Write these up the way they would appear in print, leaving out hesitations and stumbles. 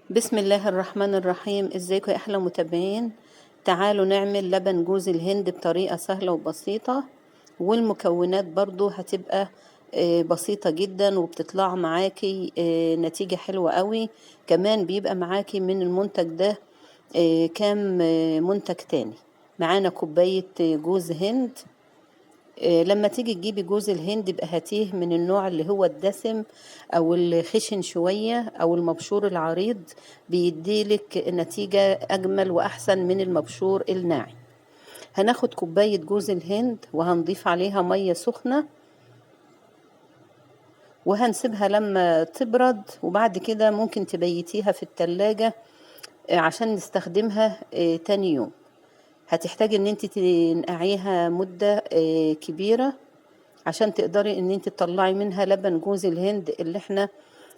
بسم الله الرحمن الرحيم. ازيكم يا احلى متابعين؟ تعالوا نعمل لبن جوز الهند بطريقة سهلة وبسيطة، والمكونات برضو هتبقى بسيطة جدا، وبتطلع معاكي نتيجة حلوة قوي. كمان بيبقى معاكي من المنتج ده كام منتج تاني. معانا كوباية جوز هند. لما تيجي تجيبي جوز الهند يبقى هاتيه من النوع اللي هو الدسم او الخشن شوية او المبشور العريض، بيديلك نتيجة اجمل واحسن من المبشور الناعم. هناخد كوباية جوز الهند وهنضيف عليها مية سخنة، وهنسيبها لما تبرد، وبعد كده ممكن تبيتيها في التلاجة عشان نستخدمها تاني يوم. هتحتاجي ان انت تنقعيها مدة كبيرة عشان تقدري ان انت تطلعي منها لبن جوز الهند اللي احنا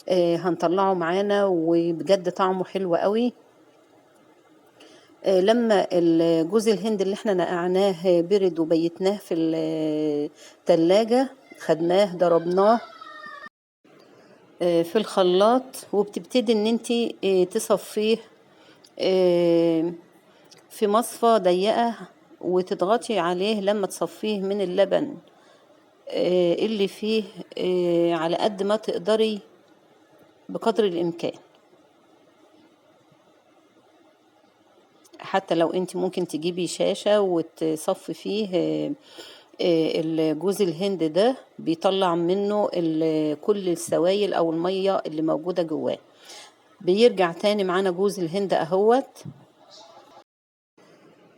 هنطلعه معانا، وبجد طعمه حلو قوي. لما جوز الهند اللي احنا نقعناه برد وبيتناه في التلاجة، خدناه ضربناه في الخلاط، وبتبتدي ان انت تصفيه في مصفى ضيقة، وتضغطي عليه لما تصفيه من اللبن اللي فيه على قد ما تقدري بقدر الإمكان. حتى لو انت ممكن تجيبي شاشة وتصفي فيه جوز الهند ده، بيطلع منه كل السوائل او المية اللي موجودة جواه. بيرجع تاني معانا جوز الهند اهوت،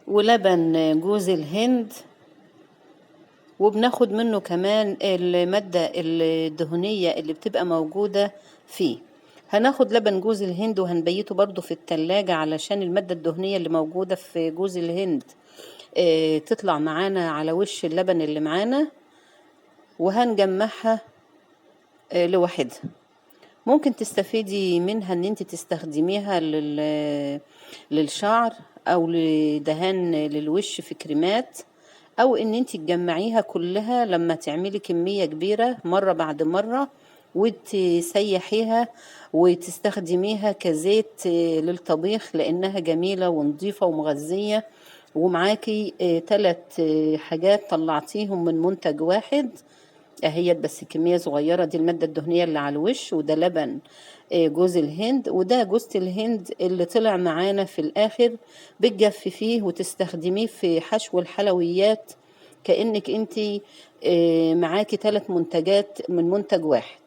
ولبن جوز الهند، وبناخد منه كمان المادة الدهنية اللي بتبقى موجودة فيه. هناخد لبن جوز الهند وهنبيته برضو في التلاجة علشان المادة الدهنية اللي موجودة في جوز الهند تطلع معانا على وش اللبن اللي معانا، وهنجمعها لوحدها. ممكن تستفيدي منها ان انت تستخدميها للشعر او لدهان للوش في كريمات، او ان انت تجمعيها كلها لما تعملي كمية كبيرة مرة بعد مرة، وتسيحيها وتستخدميها كزيت للطبيخ، لانها جميلة ونظيفة ومغذية. ومعاكي 3 حاجات طلعتيهم من منتج واحد اهيت، بس كمية صغيرة. دي المادة الدهنية اللي على الوش، وده لبن جوز الهند، وده جوز الهند اللي طلع معانا في الاخر. بتجففيه وتستخدميه في حشو الحلويات، كأنك انت معاكي 3 منتجات من منتج واحد.